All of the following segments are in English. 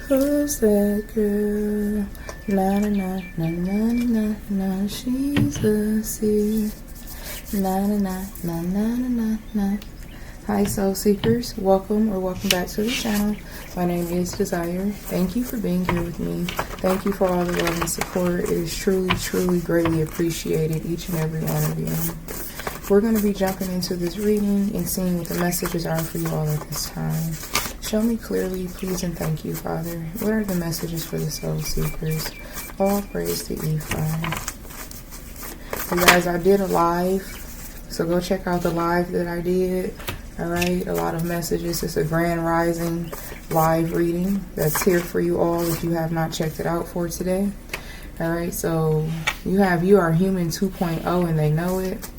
Who's that girl? Na na na na na na na. She's a seer. Na na na na na na na. Hi soul seekers, welcome back to the channel. My name is Desire. Thank you for being here with me. Thank you for all the love and support. It is truly greatly appreciated, each and every one of you. We're going to be jumping into this reading and seeing what the messages are for you all at this time. Show me clearly, please, and thank you, Father. What are the messages for the soul seekers? All praise to Ephraim. You guys, I did a live, so go check out the live that I did. Alright, a lot of messages. It's a Grand Rising live reading that's here for you all if you have not checked it out for today. Alright, so you are human 2.0 and they know it.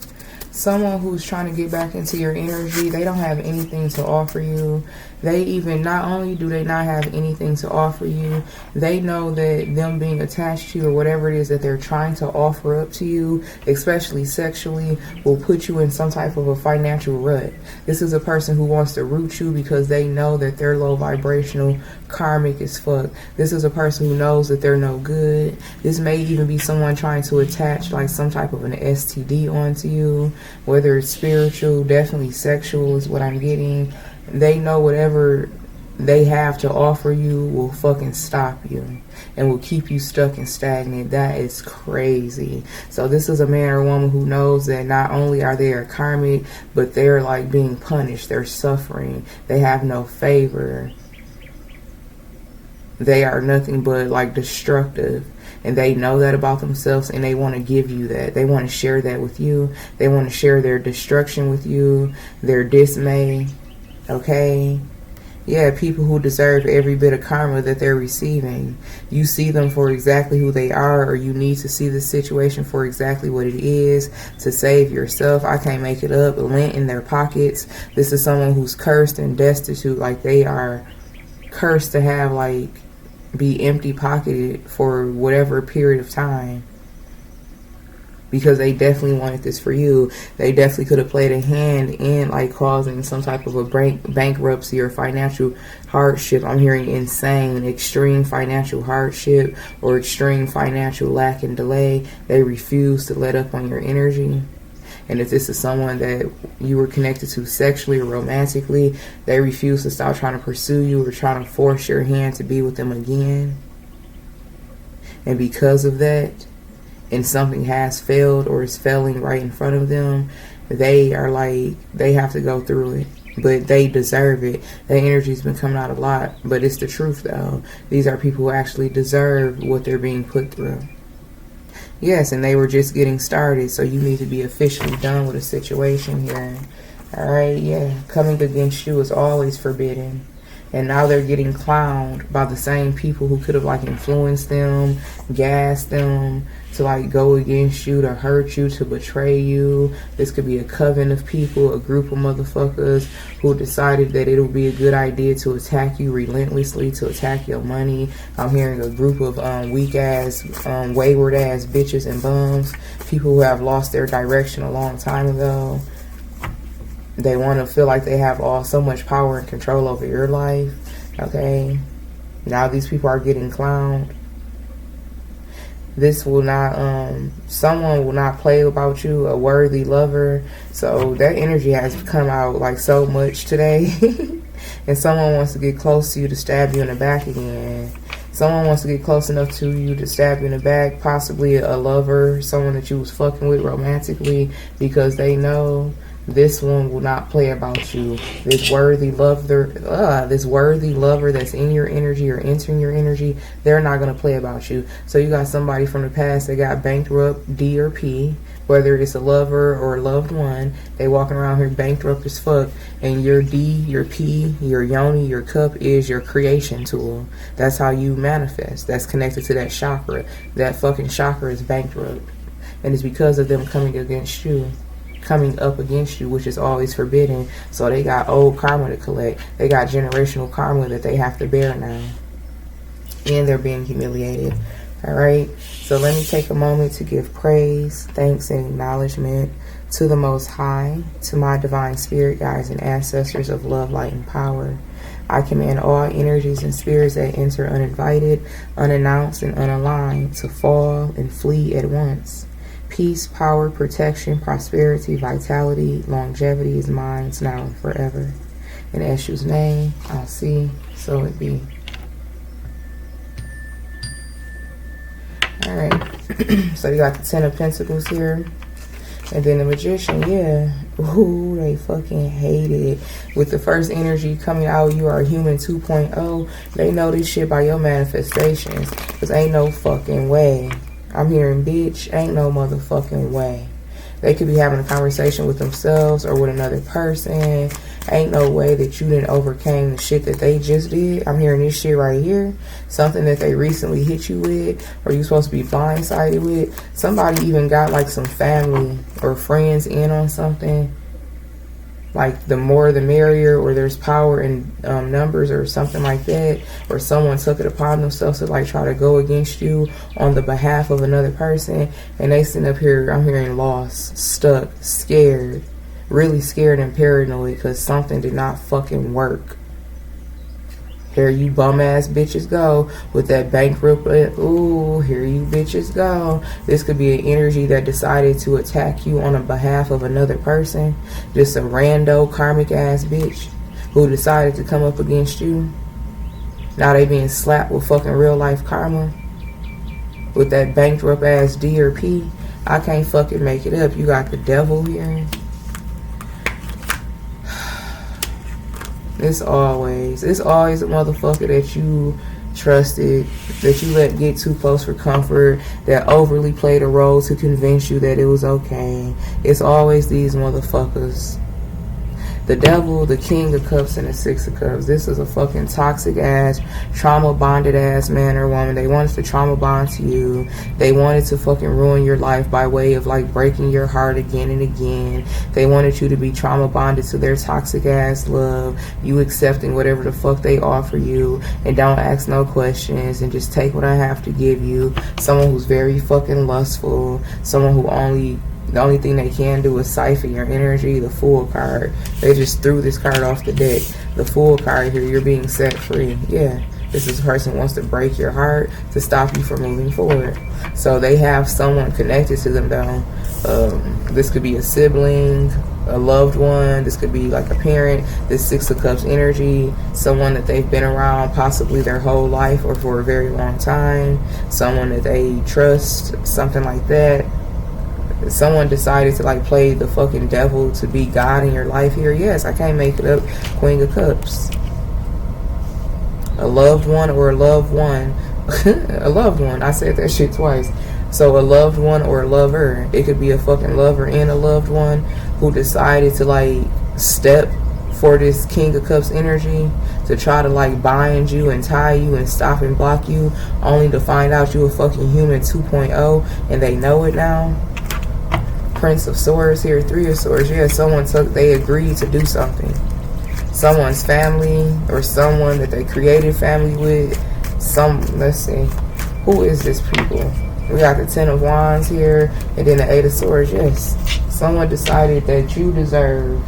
Someone who's trying to get back into your energy, they don't have anything to offer you. They even, not only do they not have anything to offer you, they know that them being attached to you or whatever it is that they're trying to offer up to you, especially sexually, will put you in some type of a financial rut. This is a person who wants to root you because they know that they're low vibrational, karmic as fuck. This is a person who knows that they're no good. This may even be someone trying to attach like some type of an STD onto you, whether it's spiritual, definitely sexual is what I'm getting. They know whatever they have to offer you will fucking stop you and will keep you stuck and stagnant. That is crazy. So this is a man or woman who knows that not only are they a karmic, but they're like being punished. They're suffering. They have no favor. They are nothing but like destructive. And they know that about themselves, and they want to give you that. They want to share that with you. They want to share their destruction with you, their dismay. Okay? Yeah, people who deserve every bit of karma that they're receiving. You see them for exactly who they are, or you need to see the situation for exactly what it is to save yourself. I can't make it up. Lint in their pockets. This is someone who's cursed and destitute. Like they are cursed to have like be empty pocketed for whatever period of time, because they definitely wanted this for you. They definitely could have played a hand in like causing some type of a bankruptcy or financial hardship. I'm hearing insane, extreme financial hardship or extreme financial lack and delay. They refuse to let up on your energy. And if this is someone that you were connected to sexually or romantically, they refuse to stop trying to pursue you or trying to force your hand to be with them again. And because of that, and something has failed or is failing right in front of them, they are like, they have to go through it. But they deserve it. Their energy's been coming out a lot. But it's the truth though. These are people who actually deserve what they're being put through. Yes, and they were just getting started, so you need to be officially done with a situation here. Alright, yeah. Coming against you is always forbidden. And now they're getting clowned by the same people who could have like influenced them, gassed them to like go against you, to hurt you, to betray you. This could be a coven of people, a group of motherfuckers who decided that it'll be a good idea to attack you relentlessly, to attack your money. I'm hearing a group of weak ass, wayward ass bitches and bums, people who have lost their direction a long time ago. They want to feel like they have so much power and control over your life. Okay. Now these people are getting clowned. This will not, someone will not play about you, a worthy lover. So that energy has come out like so much today. And someone wants to get close to you to stab you in the back again. Someone wants to get close enough to you to stab you in the back. Possibly a lover, someone that you was fucking with romantically, because they know this one will not play about you. This worthy lover that's in your energy or entering your energy, they're not going to play about you. So you got somebody from the past that got bankrupt, D or P, whether it's a lover or a loved one. They walking around here bankrupt as fuck, and your D, your P, your yoni, your cup is your creation tool. That's how you manifest. That's connected to that chakra. That fucking chakra is bankrupt, and it's because of them coming up against you, which is always forbidden. So they got old karma to collect. They got generational karma that they have to bear now, and they're being humiliated. Alright, so let me take a moment to give praise, thanks, and acknowledgement to the Most High, to my divine spirit guides and ancestors of love, light, and power. I command all energies and spirits that enter uninvited, unannounced, and unaligned to fall and flee at once. Peace, power, protection, prosperity, vitality, longevity is mine now and forever. In Eshu's name, I'll see, so it be. Alright, so you got the Ten of Pentacles here. And then the Magician, yeah. Ooh, they fucking hate it. With the first energy coming out, you are a human 2.0. They know this shit by your manifestations. Because ain't no fucking way. I'm hearing, bitch, ain't no motherfucking way. They could be having a conversation with themselves or with another person. Ain't no way that you didn't overcame the shit that they just did. I'm hearing this shit right here. Something that they recently hit you with, or you supposed to be blindsided with. Somebody even got like some family or friends in on something. Like the more the merrier, or there's power in numbers or something like that. Or someone took it upon themselves to like try to go against you on the behalf of another person. And they sit up here, I'm hearing lost, stuck, scared. Really scared and paranoid because something did not fucking work. Here you bum ass bitches go with that bankrupt. Ooh, here you bitches go. This could be an energy that decided to attack you on the behalf of another person. Just a rando karmic ass bitch who decided to come up against you. Now they being slapped with fucking real life karma. With that bankrupt ass D or P. I can't fucking make it up. You got the devil here. It's always a motherfucker that you trusted, that you let get too close for comfort, that overly played a role to convince you that it was okay. It's always these motherfuckers. The devil, the King of Cups, and the Six of Cups. This is a fucking toxic ass, trauma bonded ass man or woman. They wanted to trauma bond to you. They wanted to fucking ruin your life by way of like breaking your heart again and again. They wanted you to be trauma bonded to their toxic ass love. You accepting whatever the fuck they offer you and don't ask no questions and just take what I have to give you. Someone who's very fucking lustful. Someone who the only thing they can do is siphon your energy. The Fool card. They just threw this card off the deck. The Fool card here, you're being set free. Yeah, this is a person who wants to break your heart to stop you from moving forward. So they have someone connected to them though. This could be a sibling, a loved one. This could be like a parent. This Six of Cups energy. Someone that they've been around possibly their whole life or for a very long time. Someone that they trust. Something like that. Someone decided to like play the fucking devil to be God in your life here. Yes, I can't make it up. Queen of Cups. A loved one or a loved one. A loved one. I said that shit twice. So a loved one or a lover. It could be a fucking lover and a loved one who decided to like step for this King of Cups energy to try to like bind you and tie you and stop and block you, only to find out you a fucking human 2.0 and they know it now. Prince of Swords here, Three of Swords. Yeah, they agreed to do something. Someone's family or someone that they created family with. Let's see. Who is this people? We got the Ten of Wands here and then the Eight of Swords. Yes. Someone decided that you deserve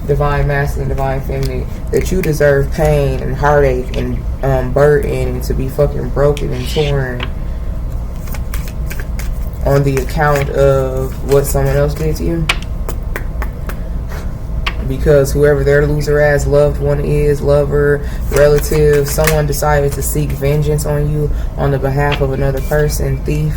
divine masculine, divine feminine, that you deserve pain and heartache and burden and to be fucking broken and torn on the account of what someone else did to you. Because whoever their loser ass loved one is, lover, relative, someone decided to seek vengeance on you on the behalf of another person, thief.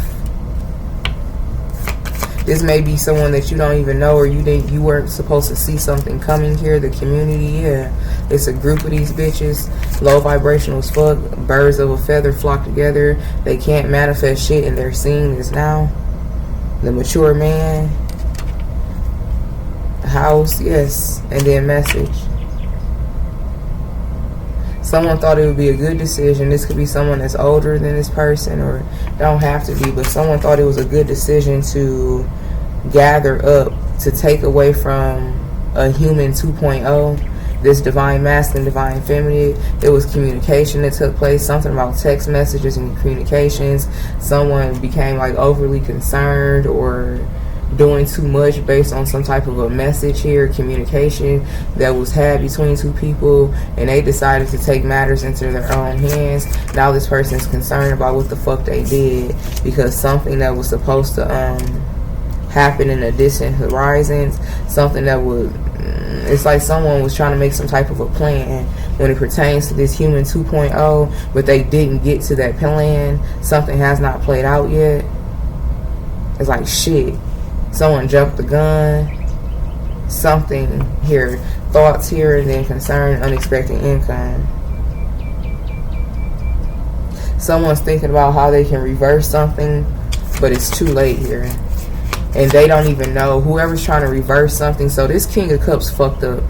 This may be someone that you don't even know, or you weren't supposed to see something coming here. The community, yeah. It's a group of these bitches, low vibrational as fuck, birds of a feather flock together. They can't manifest shit and they're seeing this now. The mature man, house, yes, and then message. Someone thought it would be a good decision. This could be someone that's older than this person, or don't have to be, but someone thought it was a good decision to gather up to take away from a human 2.0, this divine masculine, divine feminine. It was communication that took place, something about text messages and communications. Someone became like overly concerned or doing too much based on some type of a message here, communication that was had between two people, and they decided to take matters into their own hands. Now this person is concerned about what the fuck they did, because something that was supposed to happen in the distant horizons, something that would, it's like someone was trying to make some type of a plan when it pertains to this human 2.0, but they didn't get to that plan. Something has not played out yet. It's like, shit, someone jumped the gun. Something here, thoughts here, and then concern, unexpected income. Someone's thinking about how they can reverse something, but it's too late here. And they don't even know, whoever's trying to reverse something. So this King of Cups fucked up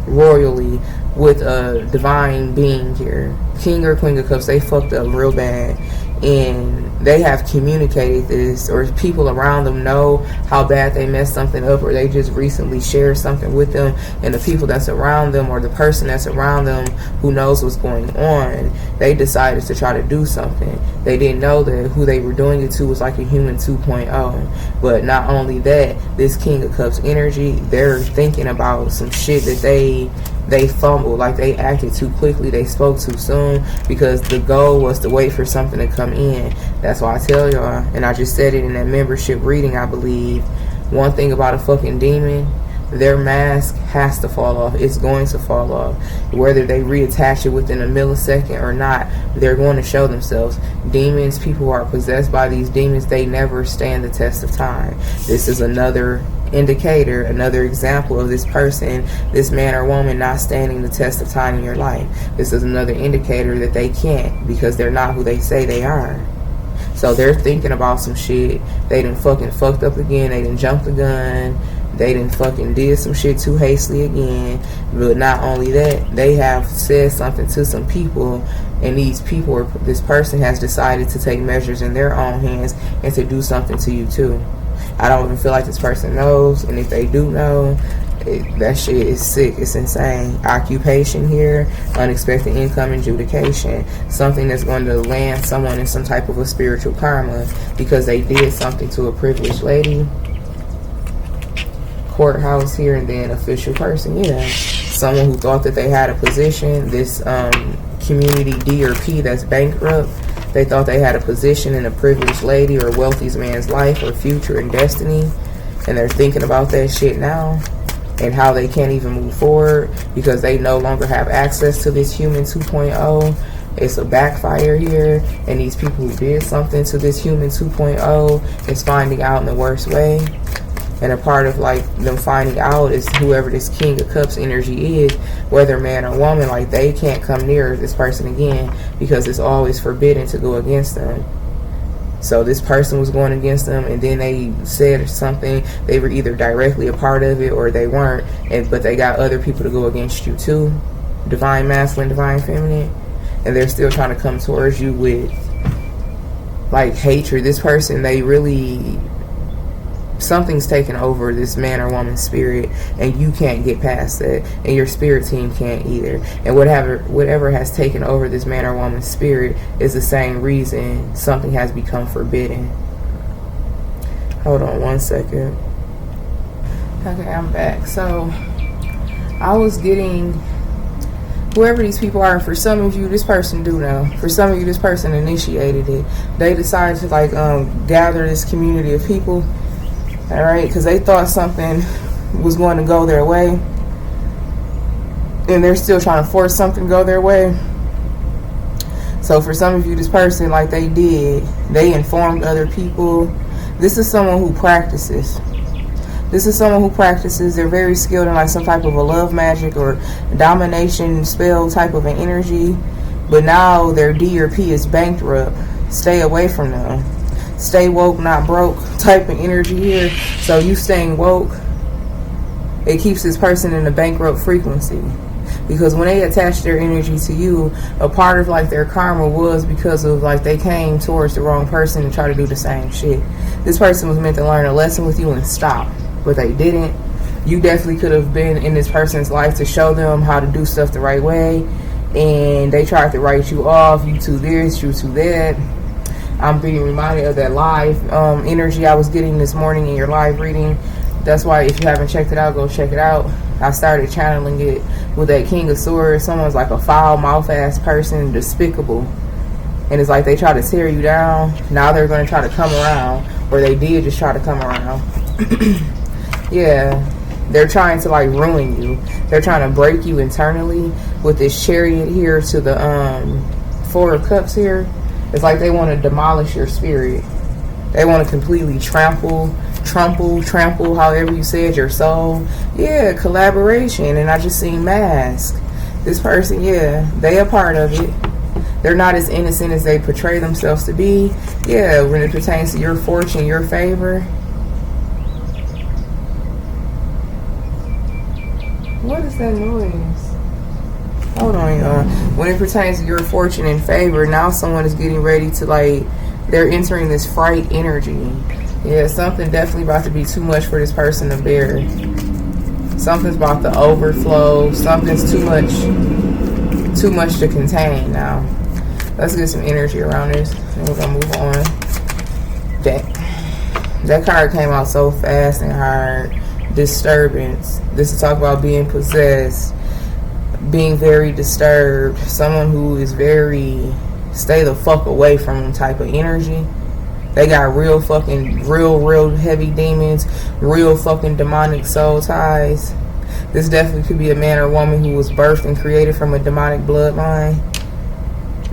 royally with a divine being here. King or Queen of Cups, they fucked up real bad. And they have communicated this, or people around them know how bad they messed something up, or they just recently shared something with them, and the people that's around them, or the person that's around them who knows what's going on, they decided to try to do something. They didn't know that who they were doing it to was like a human 2.0. But not only that, this King of Cups energy, they're thinking about some shit that they fumbled, like they acted too quickly, they spoke too soon, because the goal was to wait for something to come in. That's why I tell y'all, and I just said it in that membership reading, I believe, one thing about a fucking demon, their mask has to fall off. It's going to fall off. Whether they reattach it within a millisecond or not, they're going to show themselves. Demons, people who are possessed by these demons, they never stand the test of time. This is another indicator, another example of this person, this man or woman, not standing the test of time in your life. This is another indicator that they can't, because they're not who they say they are. So they're thinking about some shit. They done fucking fucked up again. They done jumped the gun. They done fucking did some shit too hastily again. But not only that, they have said something to some people, and these people, or this person, has decided to take measures in their own hands and to do something to you too. I don't even feel like this person knows, and if they do know, that shit is sick. It's insane. Occupation here, unexpected income, adjudication, something that's going to land someone in some type of a spiritual karma because they did something to a privileged lady. Courthouse here, and then official person, yeah, someone who thought that they had a position. This community D or P that's bankrupt, they thought they had a position in a privileged lady or wealthy man's life or future and destiny, and they're thinking about that shit now and how they can't even move forward because they no longer have access to this human 2.0. It's a backfire here, and these people who did something to this human 2.0 is finding out in the worst way. And a part of like them finding out is whoever this King of Cups energy is, whether man or woman, like they can't come near this person again because it's always forbidden to go against them. So this person was going against them, and then they said something. They were either directly a part of it or they weren't, but they got other people to go against you too. Divine masculine, divine feminine, and they're still trying to come towards you with like hatred. This person, they really, something's taken over this man or woman's spirit, and you can't get past that, and your spirit team can't either. And whatever has taken over this man or woman's spirit is the same reason something has become forbidden. Hold on one second. Okay, I'm back. So I was getting, whoever these people are, for some of you this person do know, for some of you this person initiated it. They decided to like gather this community of people, all right, because they thought something was going to go their way, and they're still trying to force something to go their way. So for some of you, this person, like they informed other people. This is someone who practices. This is someone who practices. They're very skilled in like some type of a love magic or domination spell type of an energy. But now their D or P is bankrupt. Stay away from them. Stay woke, not broke type of energy here. So you staying woke, it keeps this person in a bankrupt frequency. Because when they attach their energy to you, a part of like their karma was because of like they came towards the wrong person and try to do the same shit. This person was meant to learn a lesson with you and stop, but they didn't. You definitely could have been in this person's life to show them how to do stuff the right way, and they tried to write you off. You to this, you to that. I'm being reminded of that live energy I was getting this morning in your live reading. That's why if you haven't checked it out, go check it out. I started channeling it with that King of Swords. Someone's like a foul mouth ass person, despicable. And it's like they try to tear you down. Now they're going to try to come around. Or they did just try to come around. Yeah. They're trying to like ruin you. They're trying to break you internally with this Chariot here to the Four of Cups here. It's like they want to demolish your spirit. They want to completely trample, however you said, your soul. Yeah, collaboration. And I just seen mask. This person, yeah, they a part of it. They're not as innocent as they portray themselves to be. Yeah, when it pertains to your fortune, your favor. What is that noise? Hold on, y'all. When it pertains to your fortune and favor, now someone is getting ready to, like, they're entering this fright energy. Yeah, something definitely about to be too much for this person to bear. Something's about to overflow. Something's too much to contain now. Let's get some energy around this. And we're gonna move on. That card came out so fast and hard. Disturbance. This is talk about being possessed, being very disturbed. Someone who is very stay the fuck away from them type of energy. They got real heavy demons, real fucking demonic soul ties. This definitely could be a man or woman who was birthed and created from a demonic bloodline.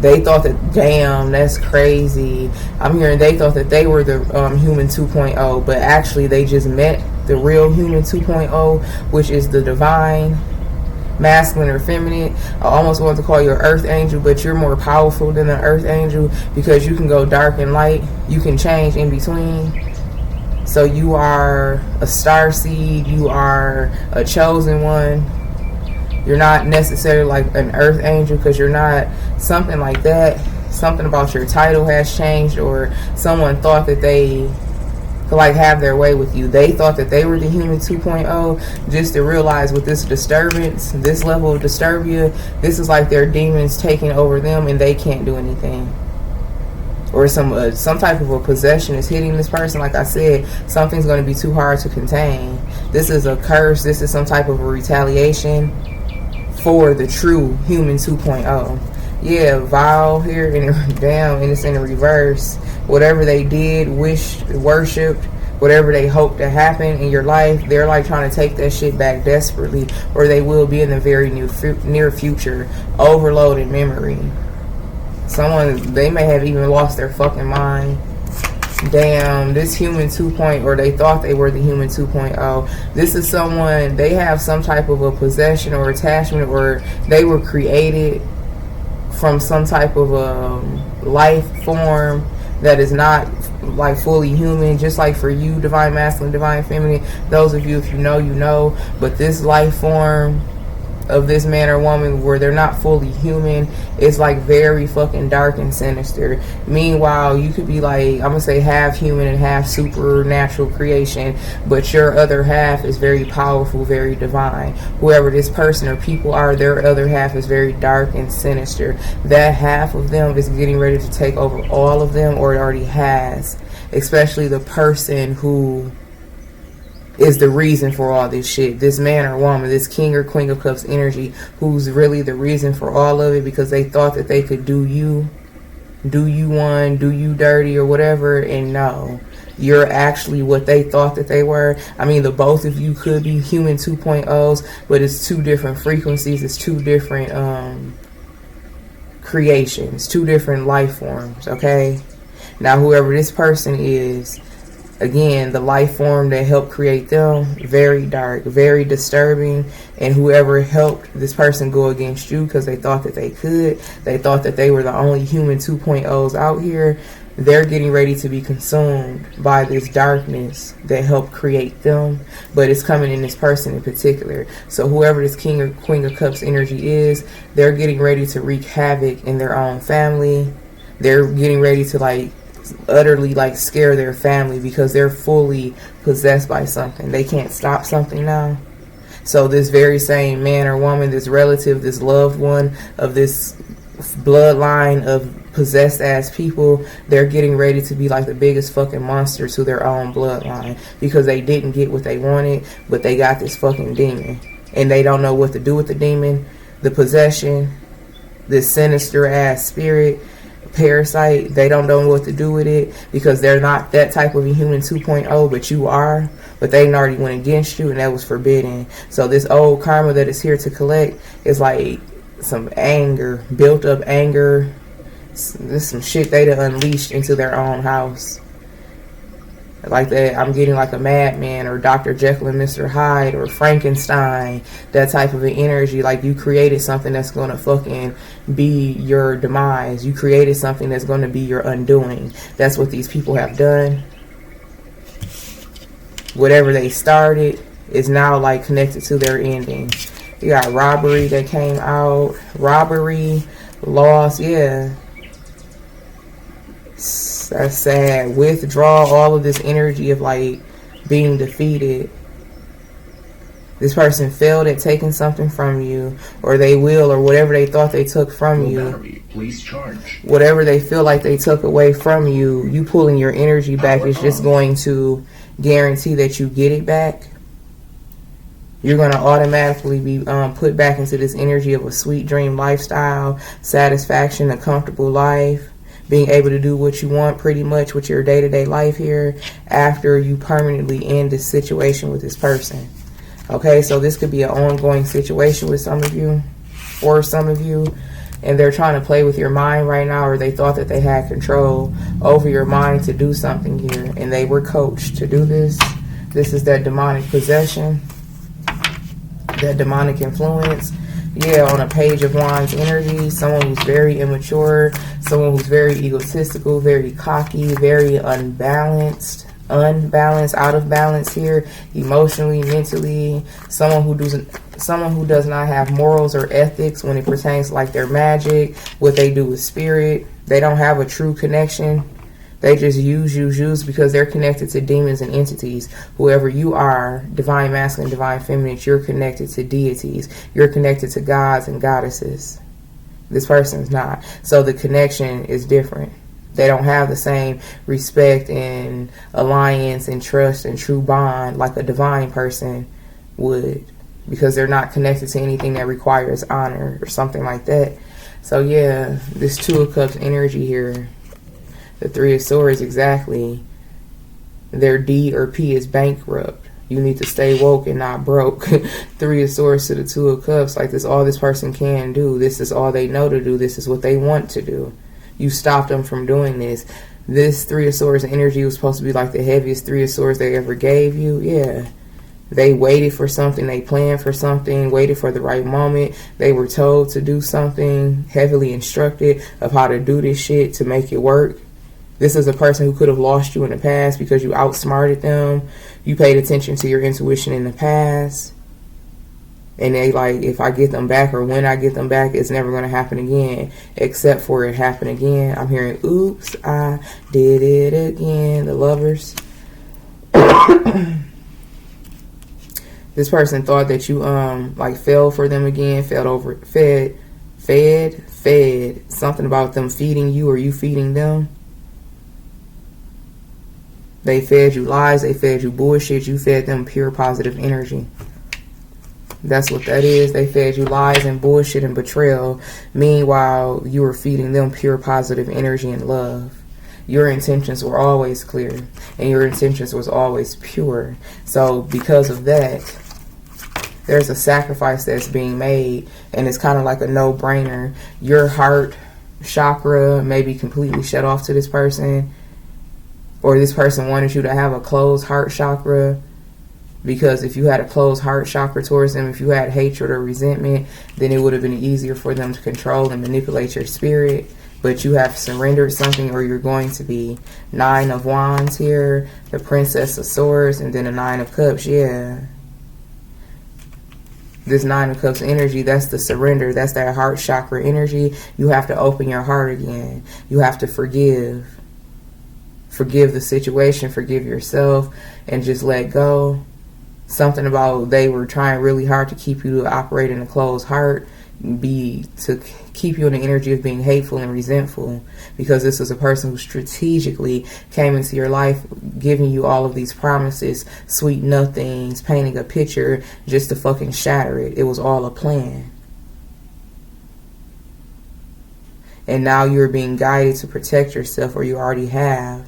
They thought that, damn, that's crazy. I'm hearing they thought that they were the human 2.0, but actually they just met the real human 2.0, which is the divine, masculine or feminine. I almost want to call you an earth angel, but you're more powerful than an earth angel because you can go dark and light. You can change in between. So you are a starseed. You are a chosen one. You're not necessarily like an earth angel because you're not something like that. Something about your title has changed, or someone thought that they could like have their way with you. They thought that they were the human 2.0, just to realize with this disturbance, this level of disturbia, this is like their demons taking over them and they can't do anything. Or some type of a possession is hitting this person. Like I said, something's going to be too hard to contain. This is a curse. This is some type of a retaliation for the true human 2.0. Yeah, vow here and down, and it's in the reverse. Whatever they did, wished, worshipped, whatever they hoped to happen in your life, they're like trying to take that shit back desperately, or they will be in the very near future. Overloaded memory. Someone, they may have even lost their fucking mind. Damn, this human 2.0, or they thought they were the human 2.0. This is someone, they have some type of a possession or attachment, or they were created from some type of a life form that is not like fully human, just like for you, divine masculine, divine feminine. Those of you, if you know, you know. But this life form of this man or woman where they're not fully human, it's like very fucking dark and sinister. Meanwhile, you could be like, I'm gonna say half human and half supernatural creation, but your other half is very powerful, very divine. Whoever this person or people are, their other half is very dark and sinister. That half of them is getting ready to take over all of them, or it already has, especially the person who is the reason for all this shit. This man or woman, this king or queen of cups energy, who's really the reason for all of it, because they thought that they could do you one, do you dirty or whatever. And no, you're actually what they thought that they were. I mean, the both of you could be human 2.0s, but it's two different frequencies. It's two different creations, two different life forms. Okay, now whoever this person is, again, the life form that helped create them, very dark, very disturbing. And whoever helped this person go against you because they thought that they could, they thought that they were the only human 2.0s out here, they're getting ready to be consumed by this darkness that helped create them. But it's coming in this person in particular. So whoever this king or queen of cups energy is, they're getting ready to wreak havoc in their own family. They're getting ready to like utterly like scare their family because they're fully possessed by something. They can't stop something now. So this very same man or woman, this relative, this loved one of this bloodline of possessed ass people, they're getting ready to be like the biggest fucking monsters to their own bloodline because they didn't get what they wanted, but they got this fucking demon and they don't know what to do with the demon, the possession, this sinister ass spirit, parasite. They don't know what to do with it because they're not that type of a human 2.0, but you are. But they already went against you and that was forbidden. So this old karma that is here to collect is like some anger, built up anger. This is some shit they done unleashed into their own house. Like that, I'm getting like a madman or Dr. Jekyll and Mr. Hyde or Frankenstein, that type of an energy. Like you created something that's going to fucking be your demise. You created something that's going to be your undoing. That's what these people have done. Whatever they started is now like connected to their ending. You got robbery that came out. Robbery, loss, yeah. That's sad. Withdraw all of this energy of like being defeated. This person failed at taking something from you, or they will, or whatever they thought they took from you. Battery, please charge. Whatever they feel like they took away from you, you pulling your energy back is just going to guarantee that you get it back. You're going to automatically be put back into this energy of a sweet dream lifestyle, satisfaction, a comfortable life, being able to do what you want pretty much with your day-to-day life here after you permanently end this situation with this person. Okay, so this could be an ongoing situation with some of you, or some of you, and they're trying to play with your mind right now, or they thought that they had control over your mind to do something here, and they were coached to do this. This is that demonic possession, that demonic influence. Yeah, on a page of wands energy, someone who's very immature, someone who's very egotistical, very cocky, very unbalanced, out of balance here, emotionally, mentally, someone who does not have morals or ethics when it pertains to like their magic, what they do with spirit. They don't have a true connection. They just use because they're connected to demons and entities. Whoever you are, divine masculine, divine feminine, you're connected to deities. You're connected to gods and goddesses. This person's not. So the connection is different. They don't have the same respect and alliance and trust and true bond like a divine person would, because they're not connected to anything that requires honor or something like that. So yeah, this Two of Cups energy here, the Three of Swords, exactly. Their D or P is bankrupt. You need to stay woke and not broke. Three of Swords to the Two of Cups. Like this, all this person can do. This is all they know to do. This is what they want to do. You stopped them from doing this. This Three of Swords energy was supposed to be like the heaviest Three of Swords they ever gave you. Yeah. They waited for something. They planned for something. Waited for the right moment. They were told to do something. Heavily instructed of how to do this shit to make it work. This is a person who could have lost you in the past because you outsmarted them. You paid attention to your intuition in the past. And they like, if I get them back or when I get them back, it's never going to happen again. Except for it happen again. I'm hearing, oops, I did it again. The Lovers. This person thought that you like fell for them again. Fed. Something about them feeding you or you feeding them. They fed you lies, they fed you bullshit, you fed them pure positive energy. That's what that is. They fed you lies and bullshit and betrayal. Meanwhile, you were feeding them pure positive energy and love. Your intentions were always clear, and your intentions was always pure. So because of that, there's a sacrifice that's being made, and it's kind of like a no-brainer. Your heart chakra may be completely shut off to this person, or this person wanted you to have a closed heart chakra, because if you had a closed heart chakra towards them, if you had hatred or resentment, then it would have been easier for them to control and manipulate your spirit. But you have surrendered something, or you're going to be. Nine of Wands here, the Princess of Swords, and then a Nine of Cups. Yeah. This Nine of Cups energy, that's the surrender. That's that heart chakra energy. You have to open your heart again. You have to forgive. Forgive the situation, forgive yourself, and just let go. Something about they were trying really hard to keep you to operate in a closed heart. keep you in the energy of being hateful and resentful, because this is a person who strategically came into your life giving you all of these promises, sweet nothings, painting a picture just to fucking shatter it. It was all a plan. And now you're being guided to protect yourself, or you already have.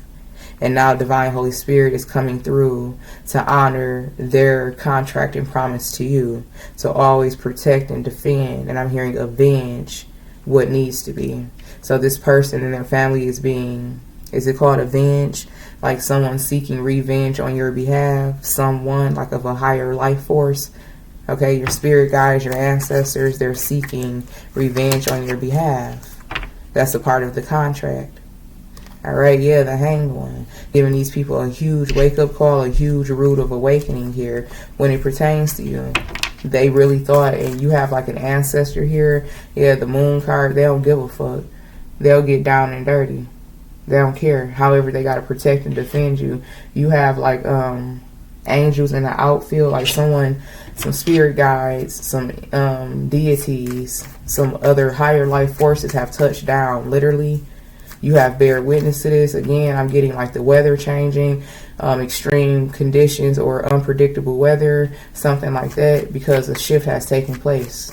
And now Divine Holy Spirit is coming through to honor their contract and promise to you, to always protect and defend. And I'm hearing avenge what needs to be. So this person and their family is it called avenge? Like someone seeking revenge on your behalf, someone like of a higher life force. Okay, your spirit guides, your ancestors, they're seeking revenge on your behalf. That's a part of the contract. Alright, yeah, the Hanged One. Giving these people a huge wake-up call, a huge root of awakening here when it pertains to you. They really thought, and you have like an ancestor here, yeah, the Moon card, they don't give a fuck. They'll get down and dirty. They don't care. However, they got to protect and defend you. You have like angels in the outfield, like some spirit guides, some deities, some other higher life forces have touched down, literally. You have bear witness to this. Again, I'm getting like the weather changing, extreme conditions or unpredictable weather, something like that, because a shift has taken place.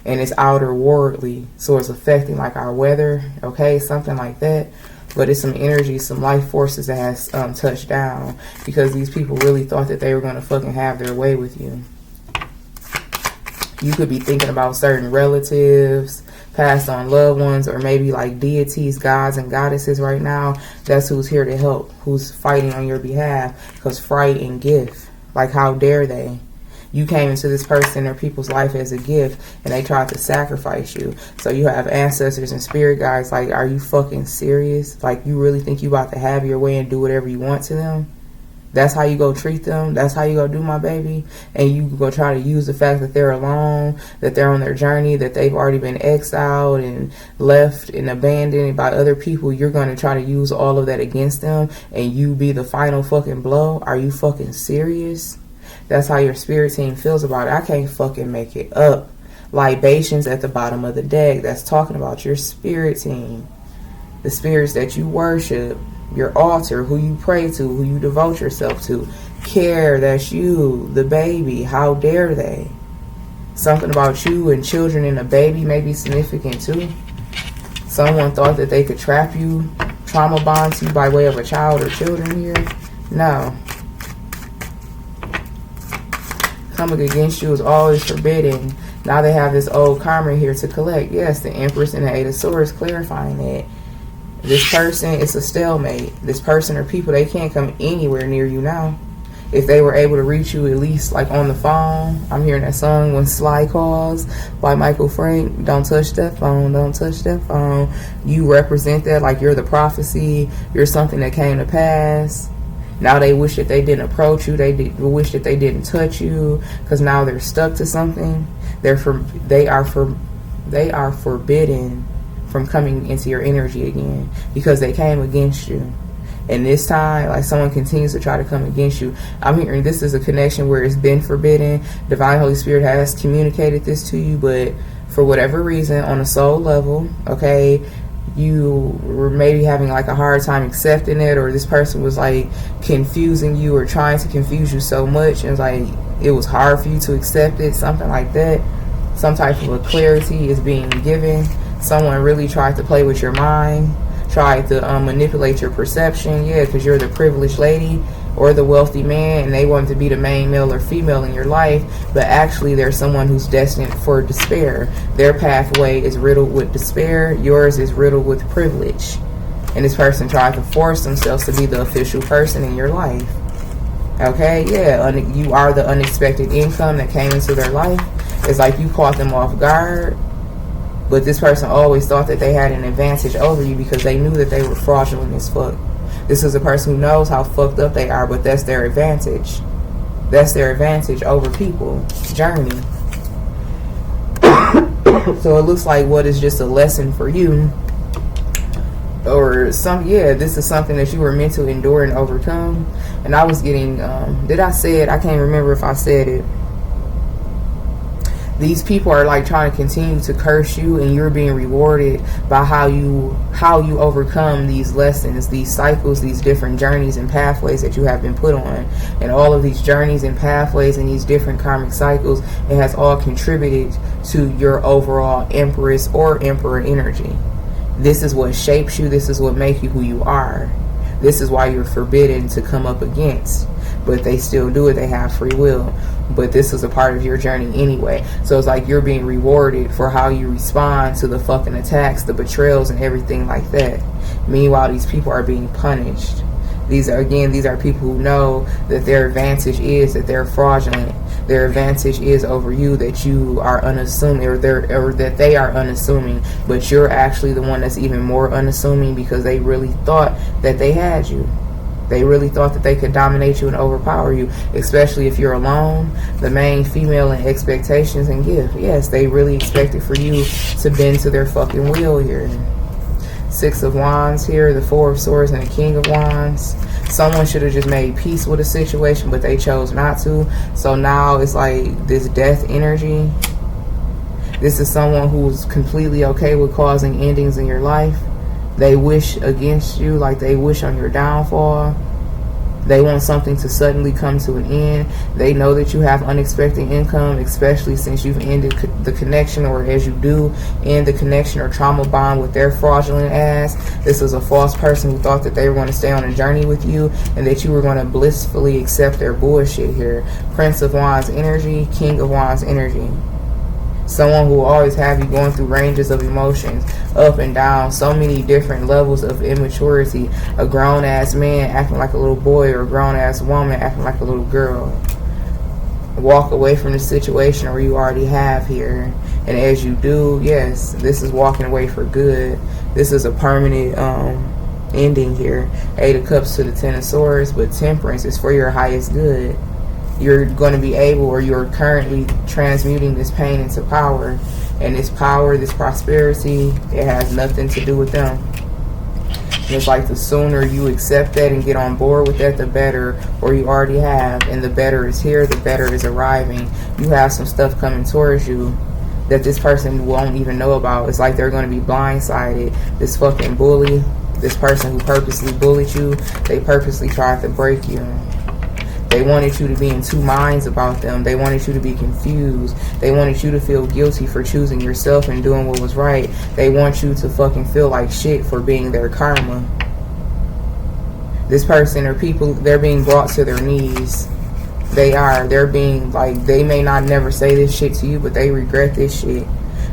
And it's outer worldly, so it's affecting like our weather, okay, something like that. But it's some energy, some life forces that has touched down, because these people really thought that they were going to fucking have their way with you. You could be thinking about certain relatives, passed on loved ones, or maybe like deities, gods and goddesses right now. That's who's here to help, who's fighting on your behalf. Because fright and gift, like how dare they? You came into this person or people's life as a gift, and they tried to sacrifice you. So you have ancestors and spirit guides like, are you fucking serious? Like, you really think you about to have your way and do whatever you want to them? That's how you go treat them? That's how you go do, my baby? And you go try to use the fact that they're alone, that they're on their journey, that they've already been exiled and left and abandoned by other people. You're going to try to use all of that against them, and you be the final fucking blow? Are you fucking serious? That's how your spirit team feels about it. I can't fucking make it up. Libations at the bottom of the deck. That's talking about your spirit team. The spirits that you worship. Your altar, who you pray to, who you devote yourself to. Care, that's you, the baby. How dare they? Something about you and children and a baby may be significant too. Someone thought that they could trap you, trauma bond you by way of a child or children here. No. Coming against you is always forbidden. Now they have this old karma here to collect. Yes, the Empress and the Eight of Swords clarifying that. This person, it's a stalemate. This person or people, they can't come anywhere near you now. If they were able to reach you at least like on the phone. I'm hearing that song, When Sly Calls by Michael Frank. Don't touch that phone, don't touch that phone. You represent that like you're the prophecy. You're something that came to pass. Now they wish that they didn't approach you. They wish that they didn't touch you, because now they're stuck to something. They are forbidden from coming into your energy again, because they came against you. And this time, like, someone continues to try to come against you. I'm hearing this is a connection where it's been forbidden. Divine Holy Spirit has communicated this to you, but for whatever reason, on a soul level, okay, you were maybe having like a hard time accepting it, or this person was like confusing you or trying to confuse you so much, and like it was hard for you to accept it, something like that. Some type of a clarity is being given. Someone really tried to play with your mind, tried to manipulate your perception, yeah, because you're the privileged lady or the wealthy man, and they want to be the main male or female in your life, but actually there's someone who's destined for despair. Their pathway is riddled with despair, yours is riddled with privilege. And this person tried to force themselves to be the official person in your life. Okay, yeah, you are the unexpected income that came into their life. It's like you caught them off guard. But this person always thought that they had an advantage over you, because they knew that they were fraudulent as fuck. This is a person who knows how fucked up they are, but that's their advantage. That's their advantage over people. Journey. So it looks like what is just a lesson for you, or this is something that you were meant to endure and overcome. And I was getting, did I say it? I can't remember if I said it. These people are like trying to continue to curse you, and you're being rewarded by how you overcome these lessons, these cycles, these different journeys and pathways that you have been put on. And all of these journeys and pathways and these different karmic cycles, it has all contributed to your overall Empress or Emperor energy. This is what shapes you. This is what makes you who you are. This is why you're forbidden to come up against. But they still do it. They have free will. But this is a part of your journey anyway. So it's like you're being rewarded for how you respond to the fucking attacks, the betrayals, and everything like that. Meanwhile, these people are being punished. These are people who know that their advantage is that they're fraudulent. Their advantage is over you that you are unassuming, or that they are unassuming, but you're actually the one that's even more unassuming because they really thought that they had you. They really thought that they could dominate you and overpower you, especially if you're alone, the main female in expectations and gift. Yes, they really expected for you to bend to their fucking will here. Six of Wands here, the Four of Swords, and the King of Wands. Someone should have just made peace with the situation, but they chose not to. So now it's like this death energy. This is someone who's completely okay with causing endings in your life. They wish against you, like they wish on your downfall. They want something to suddenly come to an end. They know that you have unexpected income, especially since you've ended the connection, or as you do end the connection or trauma bond with their fraudulent ass. This is a false person who thought that they were going to stay on a journey with you and that you were going to blissfully accept their bullshit here. Prince of Wands energy, King of Wands energy. Someone who will always have you going through ranges of emotions, up and down, so many different levels of immaturity. A grown-ass man acting like a little boy, or a grown-ass woman acting like a little girl. Walk away from the situation, or you already have here. And as you do, yes, this is walking away for good. This is a permanent ending here. Eight of Cups to the Ten of Swords, but Temperance is for your highest good. You're going to be able, or you're currently transmuting this pain into power. And this power, this prosperity, it has nothing to do with them. And it's like the sooner you accept that and get on board with that, the better. Or you already have. And the better is here, the better is arriving. You have some stuff coming towards you that this person won't even know about. It's like they're going to be blindsided. This fucking bully, this person who purposely bullied you, they purposely tried to break you. They wanted you to be in two minds about them. They wanted you to be confused. They wanted you to feel guilty for choosing yourself and doing what was right. They want you to fucking feel like shit for being their karma. This person or people, they're being brought to their knees. They're being like, they may not never say this shit to you, but they regret this shit.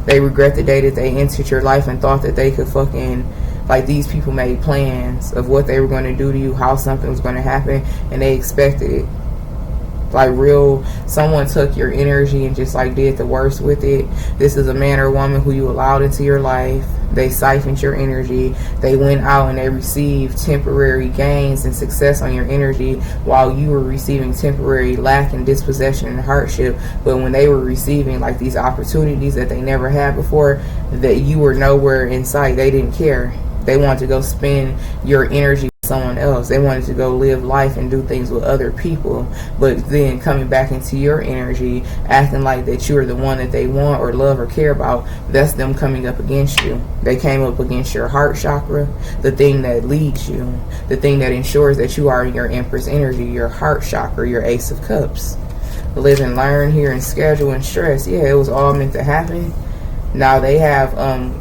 They regret the day that they entered your life and thought that they could fucking, like, these people made plans of what they were going to do to you, how something was going to happen, and they expected it. Like someone took your energy and just like did the worst with it. This is a man or woman who you allowed into your life. They siphoned your energy. They went out and they received temporary gains and success on your energy while you were receiving temporary lack and dispossession and hardship. But when they were receiving like these opportunities that they never had before, that you were nowhere in sight, they didn't care. They wanted to go spend your energy with someone else. They wanted to go live life and do things with other people. But then coming back into your energy, acting like that you're the one that they want or love or care about, that's them coming up against you. They came up against your heart chakra, the thing that leads you, the thing that ensures that you are in your Empress energy, your heart chakra, your Ace of Cups. Live and learn here and schedule and stress. Yeah, it was all meant to happen. Now they have,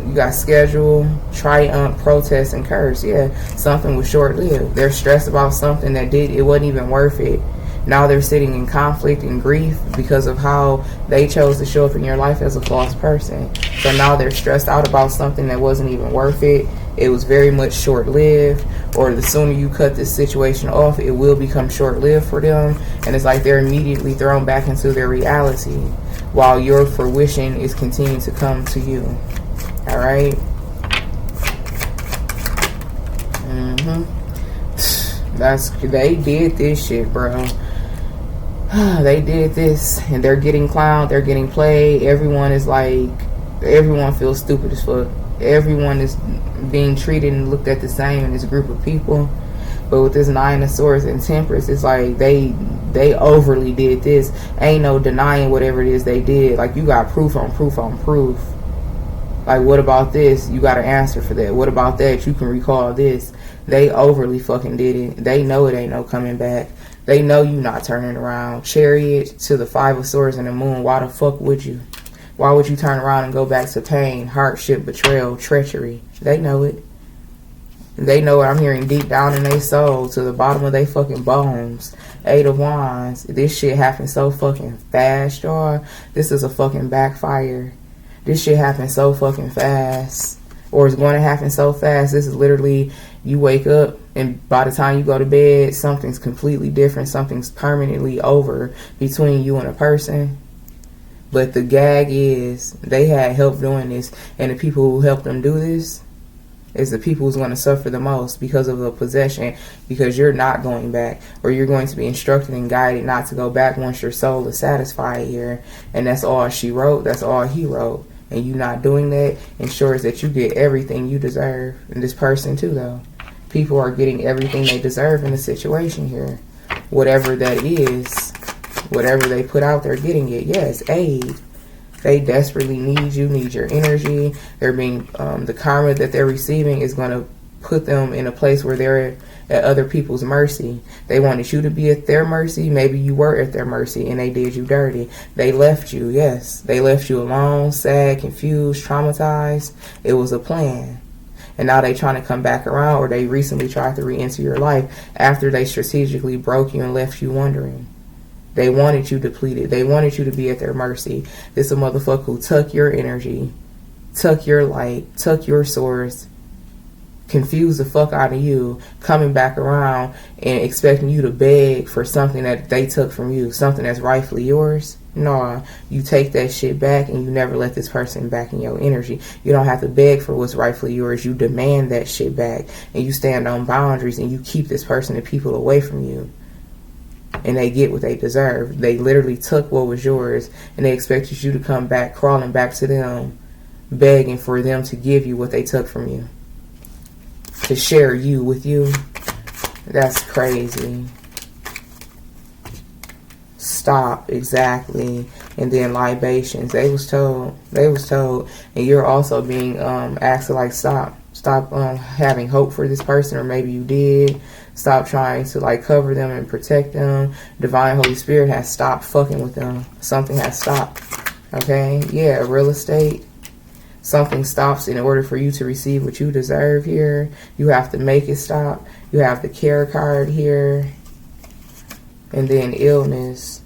you got schedule, triumph, protest, and curse. Yeah, something was short-lived. They're stressed about something that it wasn't even worth it. Now they're sitting in conflict and grief because of how they chose to show up in your life as a false person. So now they're stressed out about something that wasn't even worth it. It was very much short-lived, or the sooner you cut this situation off, it will become short-lived for them. And it's like they're immediately thrown back into their reality, while your fruition is continuing to come to you. All right. They did this shit, bro. They did this, and they're getting clowned. They're getting played. Everyone feels stupid as fuck. Everyone is being treated and looked at the same in this group of people. But with this Nine of Swords and Temperance, it's like they overly did this. Ain't no denying whatever it is they did. Like, you got proof on proof on proof. Like, what about this? You got an answer for that. What about that? You can recall this. They overly fucking did it. They know it ain't no coming back. They know you not turning around. Chariot to the Five of Swords and the Moon. Why the fuck would you? Why would you turn around and go back to pain, hardship, betrayal, treachery? They know it. They know what I'm hearing deep down in their soul, to the bottom of their fucking bones. Eight of Wands. This shit happened so fucking fast, y'all. This is a fucking backfire. This shit happened so fucking fast. Or it's going to happen so fast. This is literally, you wake up and by the time you go to bed, something's completely different. Something's permanently over between you and a person. But the gag is, they had help doing this. And the people who helped them do this is the people who's going to suffer the most because of the possession. Because you're not going back. Or you're going to be instructed and guided not to go back once your soul is satisfied here. And that's all she wrote. That's all he wrote. And you not doing that ensures that you get everything you deserve. And this person too, though. People are getting everything they deserve in the situation here. Whatever that is. Whatever they put out, they're getting it. Yes, aid. They desperately need you, need your energy. They're being, the karma that they're receiving is going to put them in a place where they're at other people's mercy. They wanted you to be at their mercy. Maybe you were at their mercy and they did you dirty. They left you, yes. They left you alone, sad, confused, traumatized. It was a plan. And now they trying to come back around, or they recently tried to re-enter your life after they strategically broke you and left you wondering. They wanted you depleted. They wanted you to be at their mercy. This is a motherfucker who took your energy, took your light, took your source, confused the fuck out of you, coming back around and expecting you to beg for something that they took from you, something that's rightfully yours. No, you take that shit back and you never let this person back in your energy. You don't have to beg for what's rightfully yours. You demand that shit back and you stand on boundaries and you keep this person and people away from you. And they get what they deserve. They literally took what was yours and they expected you to come back, crawling back to them, begging for them to give you what they took from you, to share you with you. That's crazy. Stop, exactly. And then libations. They was told. And you're also being asked to like stop having hope for this person, or maybe you did. Stop trying to like cover them and protect them. Divine Holy Spirit has stopped fucking with them. Something has stopped. Okay? Yeah, real estate. Something stops in order for you to receive what you deserve here. You have to make it stop. You have the care card here. And then illness.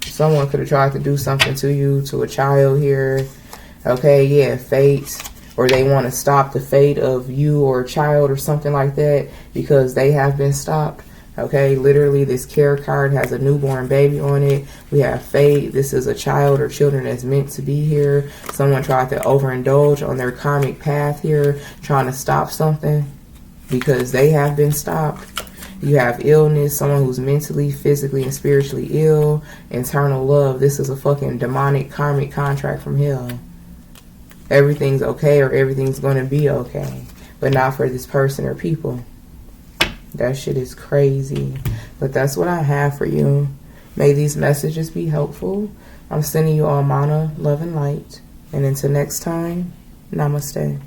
Someone could have tried to do something to you, to a child here. Okay, yeah, fate. Or they want to stop the fate of you or a child or something like that because they have been stopped. Okay, literally this care card has a newborn baby on it. We have fate. This is a child or children that's meant to be here. Someone tried to overindulge on their karmic path here, trying to stop something because they have been stopped. You have illness, someone who's mentally, physically, and spiritually ill. Internal love. This is a fucking demonic karmic contract from hell. Everything's okay or everything's going to be okay. But not for this person or people. That shit is crazy. But that's what I have for you. May these messages be helpful. I'm sending you all mana, love, and light. And until next time, namaste.